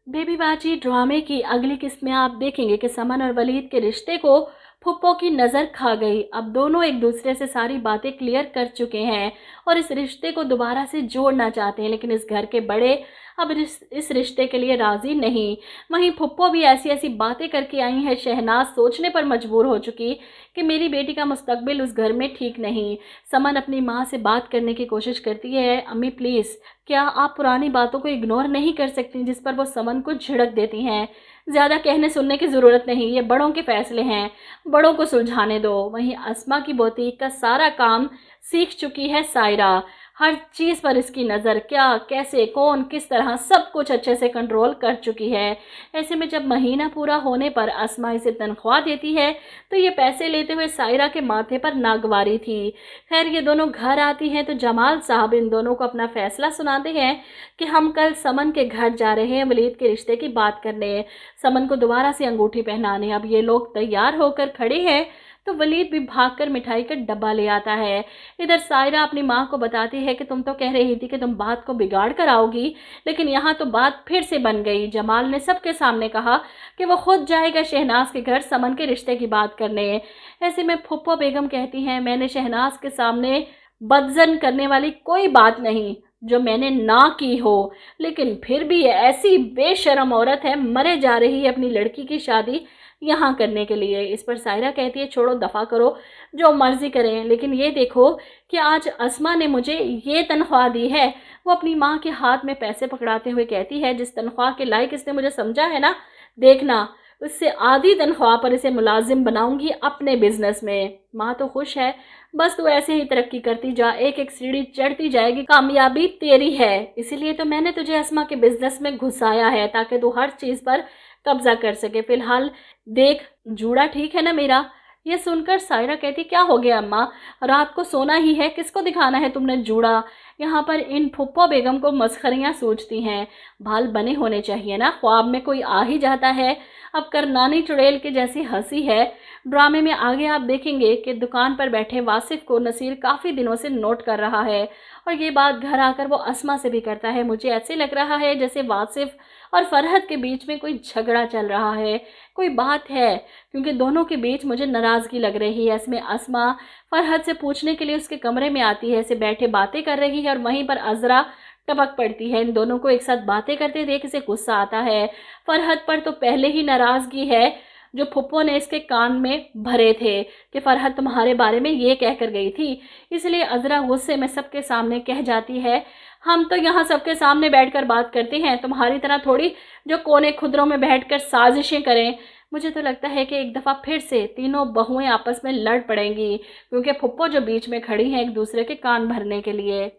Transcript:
Baby बाजी ड्रामे की अगली किस्त में आप देखेंगे कि समन और वलीद के रिश्ते को फुप्पो की नज़र खा गई। अब दोनों एक दूसरे से सारी बातें क्लियर कर चुके हैं और इस रिश्ते को दोबारा से जोड़ना चाहते हैं, लेकिन इस घर के बड़े अब इस रिश्ते के लिए राज़ी नहीं। वहीं फुप्पो भी ऐसी ऐसी बातें करके आई हैं, शहनाज सोचने पर मजबूर हो चुकी कि मेरी बेटी का मुस्तकबिल उस घर में ठीक नहीं। समन अपनी माँ से बात करने की कोशिश करती है, अम्मी प्लीज़ क्या आप पुरानी बातों को इग्नोर नहीं कर सकती, जिस पर वो समन को झिड़क देती हैं। ज़्यादा कहने सुनने की ज़रूरत नहीं, ये बड़ों के फैसले हैं, बड़ों को सुलझाने दो। वहीं अस्मा की बुटीक का सारा काम सीख चुकी है सायरा, हर चीज़ पर इसकी नज़र, क्या कैसे कौन किस तरह सब कुछ अच्छे से कंट्रोल कर चुकी है। ऐसे में जब महीना पूरा होने पर अस्मा इसे तनख्वाह देती है तो ये पैसे लेते हुए सायरा के माथे पर नागवारी थी। खैर ये दोनों घर आती हैं तो जमाल साहब इन दोनों को अपना फैसला सुनाते हैं कि हम कल समन के घर जा रहे हैं वलीद के रिश्ते की बात करने, समन को दोबारा से अंगूठी पहनाने। अब ये लोग तैयार होकर खड़े हैं तो वलीद भी भागकर मिठाई का डब्बा ले आता है। इधर सायरा अपनी माँ को बताती है कि तुम तो कह रही थी कि तुम बात को बिगाड़ कर आओगी, लेकिन यहाँ तो बात फिर से बन गई। जमाल ने सबके सामने कहा कि वो खुद जाएगा शहनाज के घर समन के रिश्ते की बात करने। ऐसे में फुप्पो बेगम कहती हैं, मैंने शहनाज के सामने बदजन करने वाली कोई बात नहीं जो मैंने ना की हो, लेकिन फिर भी ये ऐसी बेशरम औरत है, मरे जा रही है अपनी लड़की की शादी यहाँ करने के लिए। इस पर सायरा कहती है, छोड़ो दफ़ा करो, जो मर्जी करें, लेकिन ये देखो कि आज अस्मा ने मुझे ये तनख्वाह दी है। वो अपनी माँ के हाथ में पैसे पकड़ाते हुए कहती है, जिस तनख्वाह के लायक इसने मुझे समझा है ना, देखना उससे आधी तनख्वाह पर इसे मुलाजिम बनाऊंगी अपने बिजनेस में। माँ तो खुश है, बस तू ऐसे ही तरक्की करती जा, एक एक सीढ़ी चढ़ती जाएगी, कामयाबी तेरी है। इसीलिए तो मैंने तुझे अस्मा के बिजनेस में घुसाया है, ताकि तू हर चीज़ पर कब्जा कर सके। फिलहाल देख, जूड़ा ठीक है ना मेरा। ये सुनकर सायरा कहती, क्या हो गया अम्मा, रात को सोना ही है, किसको दिखाना है तुमने जूड़ा। यहाँ पर इन फुप्पो बेगम को मस्खरियाँ सूझती हैं, बाल बने होने चाहिए ना, ख्वाब में कोई आ ही जाता है। अब करनानी चुड़ैल की जैसी हंसी है। ड्रामे में आगे आप देखेंगे कि दुकान पर बैठे वासिफ को नसीर काफ़ी दिनों से नोट कर रहा है और ये बात घर आकर वो अस्मा से भी करता है। मुझे ऐसे लग रहा है जैसे वासिफ और फरहत के बीच में कोई झगड़ा चल रहा है, कोई बात है, क्योंकि दोनों के बीच मुझे नाराज़गी लग रही है। इसमें अस्मा फरहत से पूछने के लिए उसके कमरे में आती है, इसे बैठे बातें कर रही है और वहीं पर अजरा टपक पड़ती है। इन दोनों को एक साथ बातें करते देख इसे गुस्सा आता है। फरहत पर तो पहले ही नाराज़गी है, जो फुप्पो ने इसके कान में भरे थे कि फरहत तुम्हारे बारे में ये कह कर गई थी। इसलिए अजरा गुस्से में सबके सामने कह जाती है, हम तो यहाँ सबके सामने बैठकर बात करते हैं, तुम्हारी तरह थोड़ी जो कोने खुदरों में बैठकर साजिशें करें। मुझे तो लगता है कि एक दफ़ा फिर से तीनों बहुएं आपस में लड़ पड़ेंगी, क्योंकि फुप्पो जो बीच में खड़ी हैं एक दूसरे के कान भरने के लिए।